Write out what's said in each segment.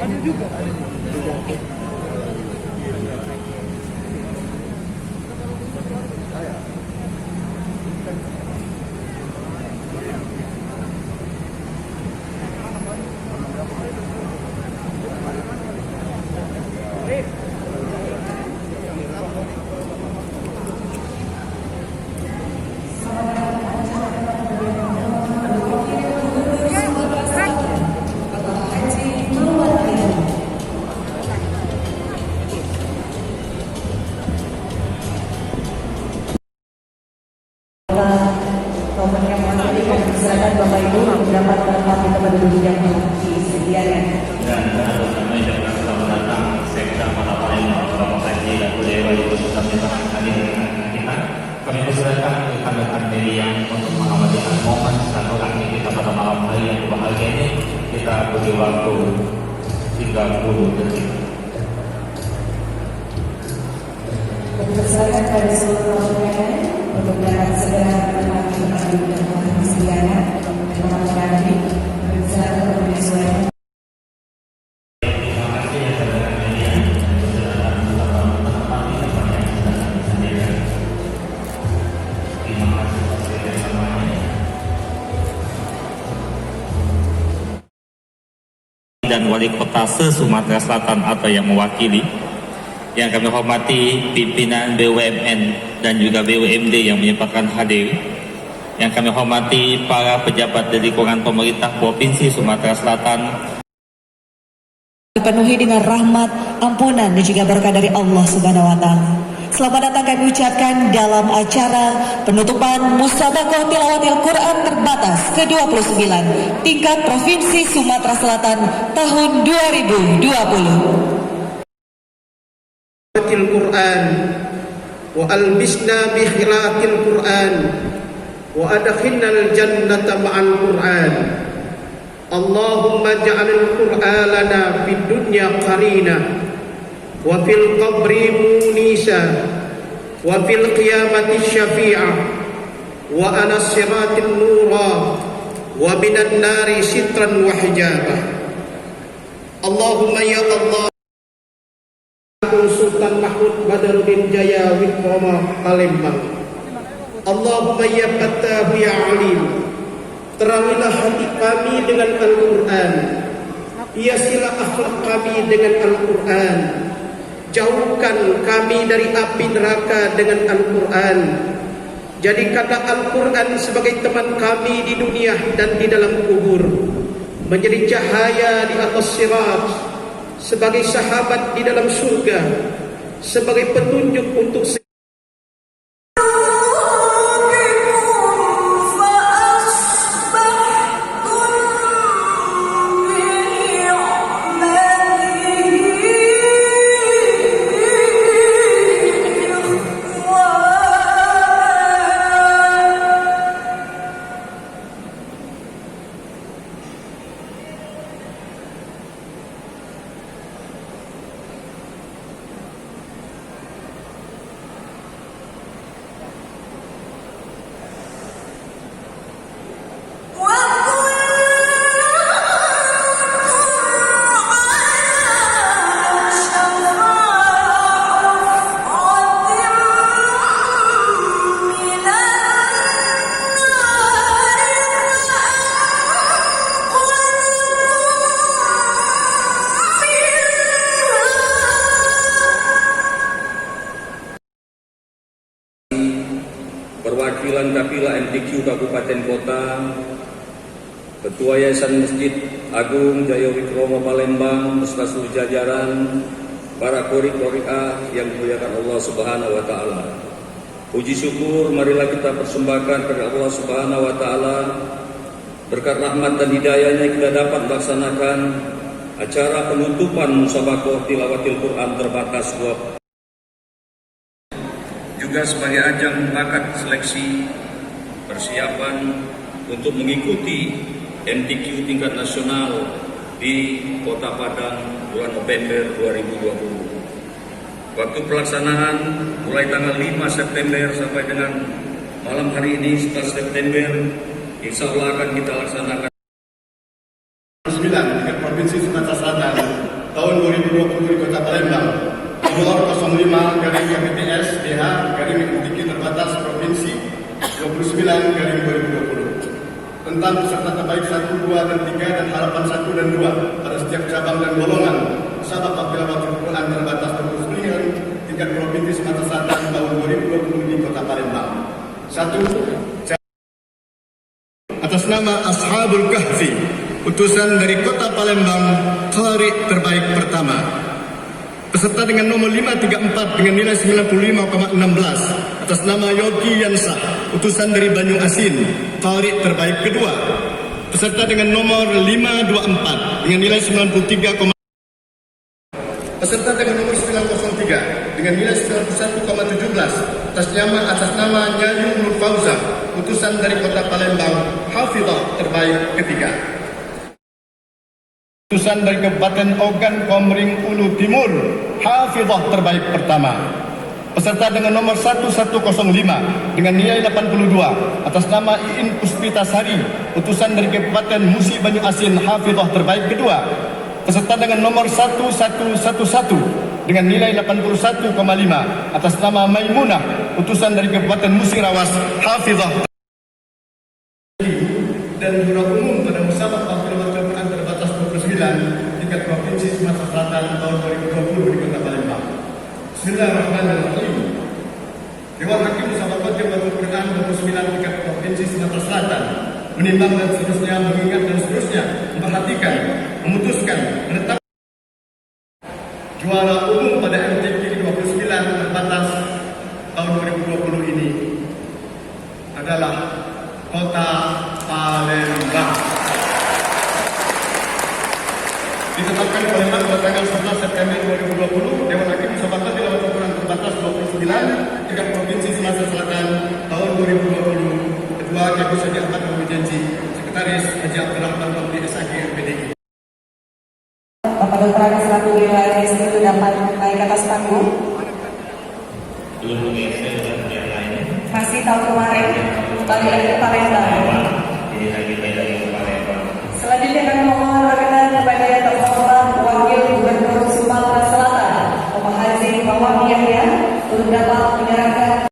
Ada juga. Silakan Bapak Ibu dapat tempat di tempat duduk yang disediakan. Dan kami ucapkan selamat datang Sekda Malapaling Bapak Haji dan Budaya Wali Kota Tangerang kali kita. Kami persilakan rekan-rekan media untuk mengabadikan momen silaturahmi kita pada malam hari yang berbahagia ini. Kita beri waktu 30 detik. Kami persilakan pada seluruh orang untuk dapat segera tempat di tempat duduk yang disediakan. Dan Wali Kota se-Sumatera Selatan atau yang mewakili, yang kami hormati pimpinan BUMN dan juga BUMD yang menyempatkan hadir, yang kami hormati para pejabat dari lingkungan pemerintah Provinsi Sumatera Selatan, dipenuhi dengan rahmat, ampunan dan juga berkah dari Allah Subhanahu wa taala. Selamat datang kami ucapkan dalam acara penutupan Musabaqah Tilawatil Quran terbatas ke-29 tingkat Provinsi Sumatera Selatan tahun 2020. Quran wa albisna bi khilaqil Quran wa adkhilnal jannata ma'al Quran. Allahumma ja'alil Qur'an lana fid dunya qarina wa fil qabri munisa wa fil qiyamati syafi'a wa ala siratin nura wa minan nari sitran wa hijabah. Allahumma ya Allah Sultan Mahmud Badaruddin Jaya Wikrama Palembang. Allahumma ya Fattahu ya Alim, terangilah hati kami dengan Al-Quran, hiasilah akhlak kami dengan Al-Quran, jauhkan kami dari api neraka dengan Al-Quran. Jadikanlah Al-Quran sebagai teman kami di dunia dan di dalam kubur, menjadi cahaya di atas sirat, sebagai sahabat di dalam surga, sebagai petunjuk untuk perwakilan Kapila MTQ Kabupaten Kota, Ketua Yayasan Masjid Agung Jaya Wikrama Palembang beserta seluruh jajaran, para qori-qori'ah yang dimuliakan Allah Subhanahu wa taala. Puji syukur marilah kita persembahkan kepada Allah Subhanahu wa taala. Berkat rahmat dan hidayahnya kita dapat melaksanakan acara penutupan Musabaqah Tilawatil Quran terbatas juga sebagai ajang bakat seleksi persiapan untuk mengikuti MTQ tingkat nasional di Kota Padang bulan November 2020. Waktu pelaksanaan mulai tanggal 5 September sampai dengan malam hari ini 11 September, insya Allah akan kita laksanakan 9 tingkat Provinsi Sumatera Selatan tahun 2020 di Kota Palembang. Nomor 05 garing KPTS DH garing MTQ terbatas Provinsi 29 garing 2020 tentang peserta terbaik 1, 2, dan 3 dan harapan 1 dan 2 pada setiap cabang dan golongan Sabab Tilawatil Quran terbatas 29 tingkat Provinsi Sumatera Selatan tahun 2020 di Kota Palembang. 1. Atas nama Ashabul Kahfi, utusan dari Kota Palembang, qari terbaik pertama. Peserta dengan nomor 534 dengan nilai 95,16 atas nama Yogi Yansah, utusan dari Banyu Asin, qari terbaik kedua. Peserta dengan nomor 524 dengan nilai 93, peserta dengan nomor 903 dengan nilai 91,17 atas nama Nyayu Nur Fauzah, utusan dari Kota Palembang, hafizah terbaik ketiga. Utusan dari Kabupaten Ogan Komering Ulu Timur, hafizah terbaik pertama. Peserta dengan nomor 1105 dengan nilai 82 atas nama Iin Puspita Sari, utusan dari Kabupaten Musi Banyu Asin, hafizah terbaik kedua. Peserta dengan nomor 1111 dengan nilai 81,5 atas nama Maimunah, utusan dari Kabupaten Musirawas, hafizah. Dan juara umum pada musabaqah Tilawatil Quran terbatas 29 tingkat Provinsi Sumatera Selatan tahun 2020 di Kota Palembang. Bismillahirrahmanirrahim. Dewan Hakim Musabaqah Tilawatil Quran 29 tingkat Provinsi Sumatera Selatan menimbang dan seterusnya, mengingat dan seterusnya, memperhatikan, memutuskan, menetapkan juara umum pada MTQ 29 terbatas tahun 2020 ini adalah Kota Palembang. Ditetapkan di Palembang pada tanggal 11 September 2020, Dewan Hakim Musabaqah Tilawatil Quran terbatas 29 tingkat Provinsi Sumatera Selatan tahun 2020. Ketua Kabus Haji Ahmad Muhammad, Sekretaris Haji Abdurrahman Pabdi SAG MPDI. Bapak Dr. Agus selaku wilayah itu dapat naik ke atas panggung. Belum bergeser dan yang lain. Masih tahun kemarin kembali lagi ke Palembang. Jadi lagi lagi ke Palembang. Selanjutnya kami mohon perkenan kepada yang terhormat Wakil Gubernur Sumatera Selatan, Bapak Haji Muhammad Yahya, untuk dapat menyerahkan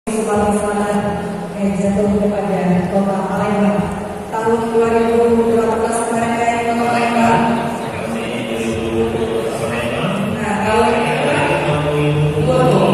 Sumatera Selatan yang jatuh kepada Kota Palembang tahun 2018 kemarin kayak Kota Palembang. Nah, tahun 2020.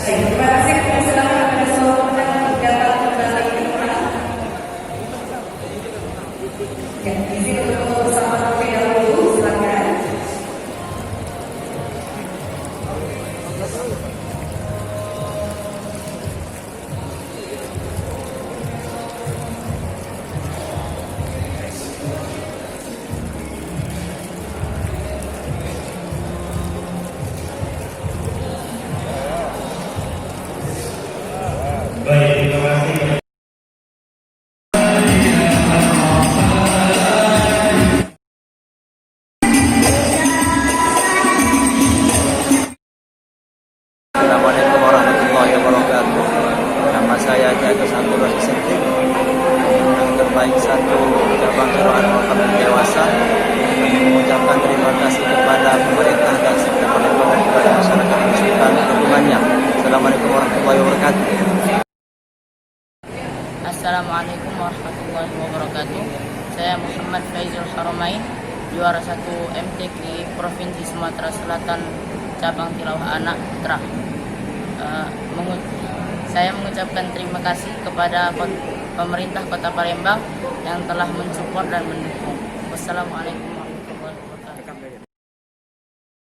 Terima kasih. Silakan pada seluruhnya dapat kembali ke tempat. Ya, izin untuk bersama terlebih dahulu. Silakan. Baik, terima kasih. Assalamualaikum warahmatullahi wabarakatuh. Nama saya Jaga Santura Isentik, yang terbaik satu cabang Qur'an wakaf dewasa. Kami mengucapkan terima kasih kepada pemerintah dan serta Palembang dan kepada masyarakat muslim dukungannya. Assalamualaikum warahmatullahi wabarakatuh. Assalamualaikum warahmatullahi wabarakatuh. Saya Muhammad Faizul Haramain, juara 1 MTQ Provinsi Sumatera Selatan cabang tilawah anak putra. Saya mengucapkan terima kasih kepada pemerintah Kota Palembang yang telah mensupport dan mendukung. Wassalamualaikum